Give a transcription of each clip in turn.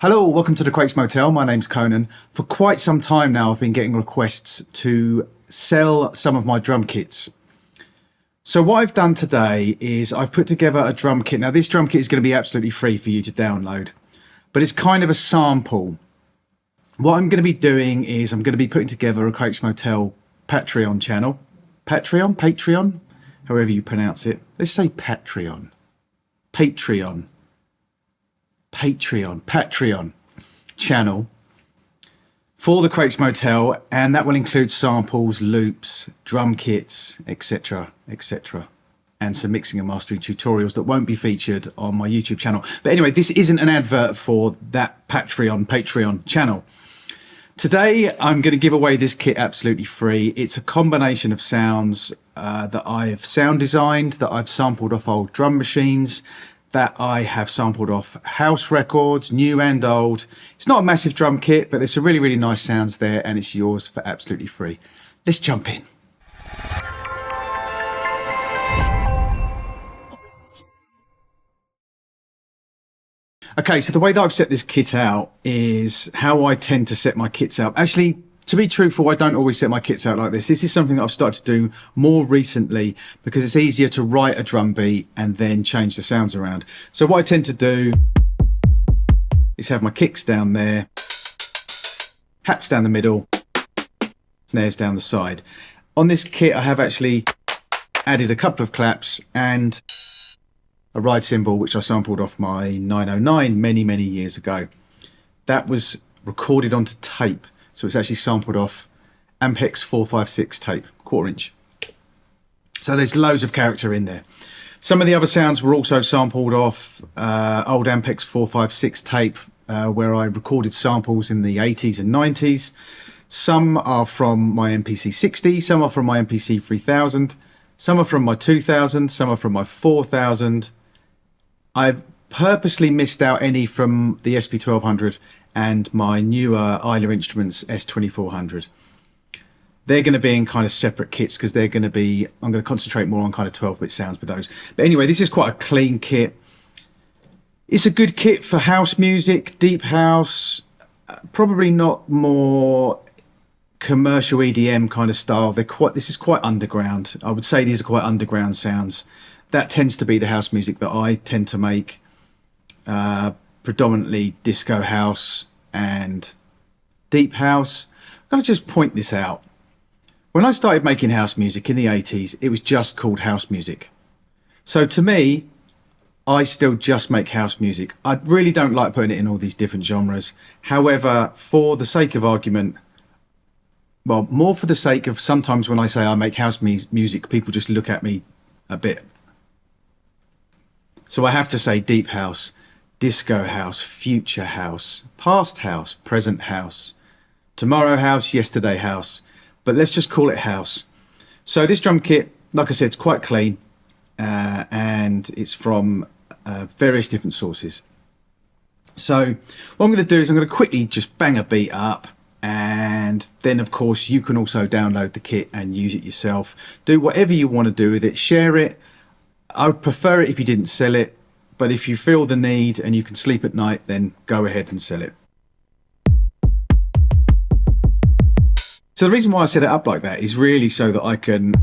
Hello, welcome to the Quakes Motel. My name's Conan. For quite some time now, I've been getting requests to sell some of my drum kits. So what I've done today is I've put together a drum kit. Now this drum kit is going to be absolutely free for you to download, but it's kind of a sample. What I'm going to be doing is I'm going to be putting together a Quakes Motel Patreon channel. Patreon? However you pronounce it. Let's say Patreon. Patreon channel for the Quakes Motel, and that will include samples, loops, drum kits, etc, and some mixing and mastering tutorials that won't be featured on my YouTube channel. But anyway, this isn't an advert for that Patreon channel. Today I'm going to give away this kit absolutely free. It's a combination of sounds that I've sound designed, that I've sampled off old drum machines, that I have sampled off house records, new and old. It's not a massive drum kit, but there's some really, really nice sounds there, and it's yours for absolutely free. Let's jump in. Okay, so the way that I've set this kit out is how I tend to set my kits out. Actually, to be truthful, I don't always set my kits out like this. This is something that I've started to do more recently because it's easier to write a drum beat and then change the sounds around. So what I tend to do is have my kicks down there, hats down the middle, snares down the side. On this kit, I have actually added a couple of claps and a ride cymbal, which I sampled off my 909 many years ago. That was recorded onto tape. So it's actually sampled off Ampex 456 tape, 1/4 inch. So there's loads of character in there. Some of the other sounds were also sampled off old Ampex 456 tape, where I recorded samples in the 80s and 90s. Some are from my MPC60, some are from my MPC 3000, some are from my 2000, some are from my 4000. I've purposely missed out any from the SP1200 and my newer Aiaiaia Instruments S2400. They're going to be in kind of separate kits because they're going to be, I'm going to concentrate more on kind of 12-bit sounds with those. But anyway, this is quite a clean kit. It's a good kit for house music, deep house, probably not more commercial EDM kind of style. This is quite underground. I would say these are quite underground sounds. That tends to be the house music that I tend to make. Predominantly disco house and deep house. I'm going to just point this out. When I started making house music in the 80s, it was just called house music. So to me, I still just make house music. I really don't like putting it in all these different genres. However, for the sake of argument, well, more for the sake of sometimes when I say I make house music, people just look at me a bit. So I have to say deep house, disco house, future house, past house, present house, tomorrow house, yesterday house, but let's just call it house. So this drum kit, like I said, it's quite clean, and it's from various different sources. So what I'm going to do is I'm going to quickly just bang a beat up, and then of course you can also download the kit and use it yourself. Do whatever you want to do with it, share it. I would prefer it if you didn't sell it, but if you feel the need and you can sleep at night, then go ahead and sell it. So the reason why I set it up like that is really so that I can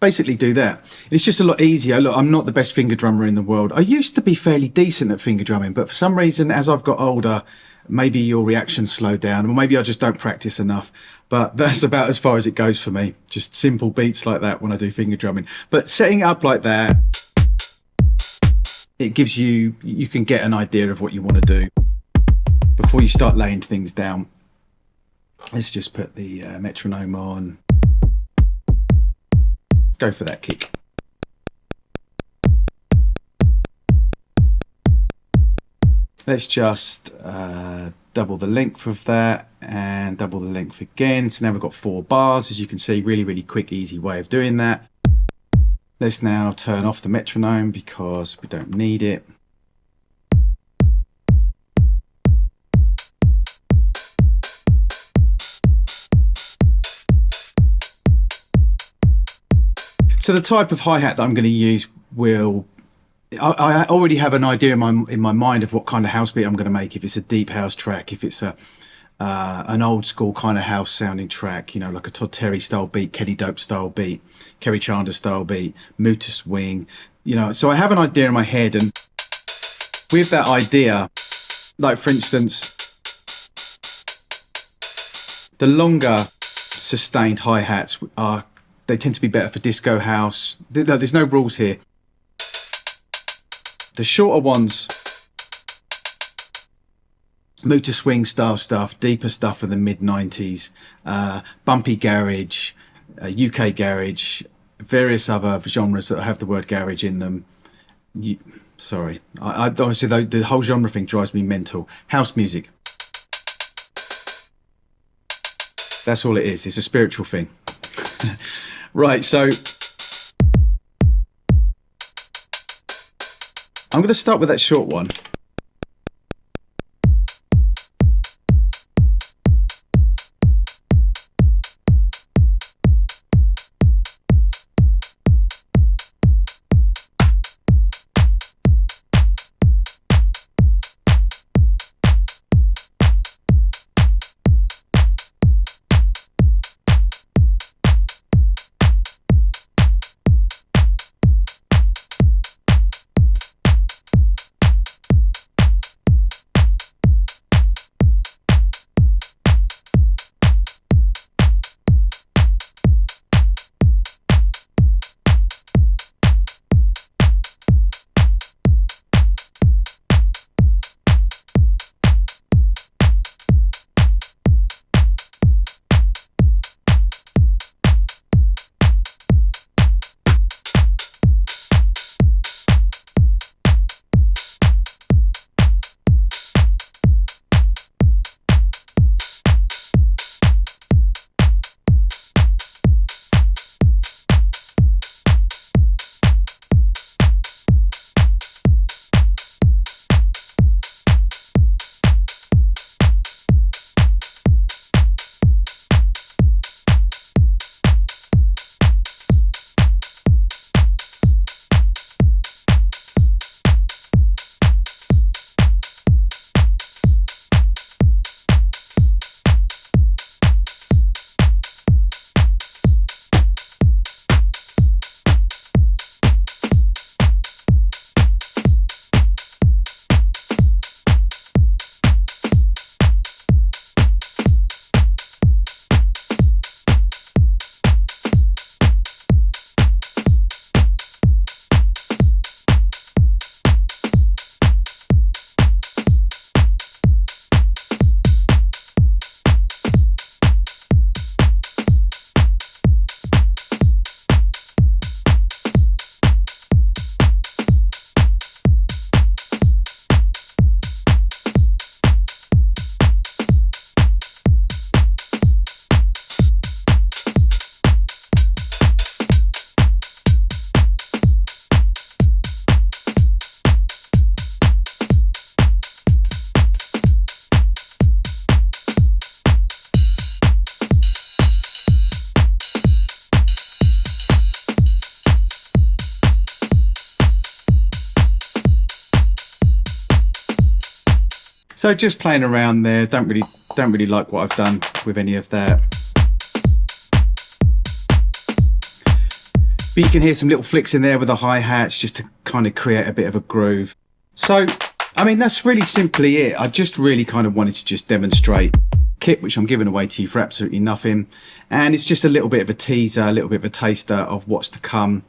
basically do that. It's just a lot easier. Look, I'm not the best finger drummer in the world. I used to be fairly decent at finger drumming, but for some reason, as I've got older, maybe your reactions slow down, or maybe I just don't practice enough. But that's about as far as it goes for me. Just simple beats like that when I do finger drumming. But setting it up like that, it gives you can get an idea of what you want to do before you start laying things down. Let's just put the metronome on. Go for that kick. Let's just double the length of that and double the length again. So now we've got 4 bars, as you can see. Really quick, easy way of doing that. Let's now turn off the metronome because we don't need it. So the type of hi-hat that I'm going to use will, I already have an idea in my mind of what kind of house beat I'm going to make. If it's a deep house track, if it's an old school kind of house sounding track, you know, like a Todd Terry style beat, Kenny Dope style beat, Kerry Chandler style beat, Muta swing, you know. So I have an idea in my head, and with that idea, like for instance, the longer sustained hi-hats they tend to be better for disco house. There's no rules here. The shorter ones, Muta swing style stuff, deeper stuff in the mid-90s, bumpy garage, UK garage, various other genres that have the word garage in them. Sorry, I honestly, the whole genre thing drives me mental. House music. That's all it is. It's a spiritual thing. Right, so I'm going to start with that short one. So just playing around there, don't really like what I've done with any of that. But you can hear some little flicks in there with the hi-hats just to kind of create a bit of a groove. So, I mean, that's really simply it. I just really kind of wanted to just demonstrate kit, which I'm giving away to you for absolutely nothing. And it's just a little bit of a teaser, a little bit of a taster of what's to come.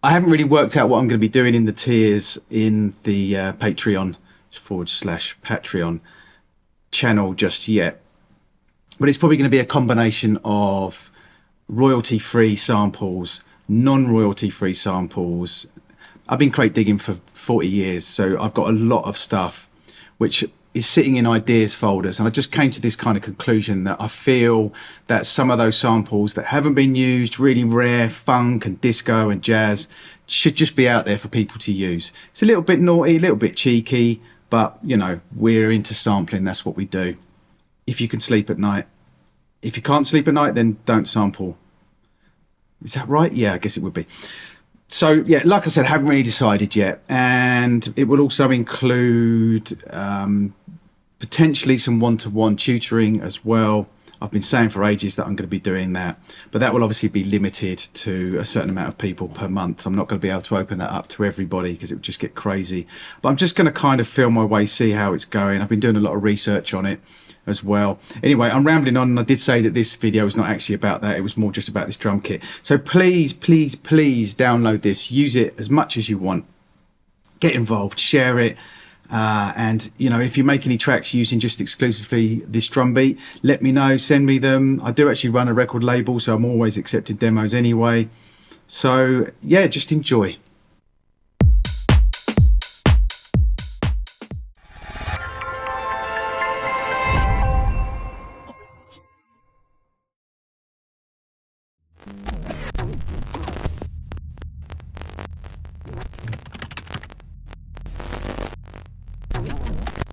I haven't really worked out what I'm going to be doing in the tiers in the Patreon/Patreon channel just yet. But it's probably going to be a combination of royalty-free samples, non-royalty-free samples. I've been crate digging for 40 years, so I've got a lot of stuff which is sitting in ideas folders, and I just came to this kind of conclusion that I feel that some of those samples that haven't been used, really rare funk and disco and jazz, should just be out there for people to use. It's a little bit naughty, a little bit cheeky, but you know, we're into sampling, that's what we do. If you can sleep at night. If you can't sleep at night, then don't sample. Is that right? Yeah, I guess it would be. So yeah, like I said, I haven't really decided yet, and it will also include potentially some one-to-one tutoring as well. I've been saying for ages that I'm going to be doing that, but that will obviously be limited to a certain amount of people per month. I'm not going to be able to open that up to everybody because it would just get crazy. But I'm just going to kind of feel my way, see how it's going. I've been doing a lot of research on it as well. Anyway, I'm rambling on, and I did say that this video is not actually about that. It was more just about this drum kit. So please, please, please download this. Use it as much as you want. Get involved, share it. And you know, if you make any tracks using just exclusively this drum beat, let me know, send me them. I do actually run a record label, so I'm always accepting demos anyway. So yeah, just enjoy.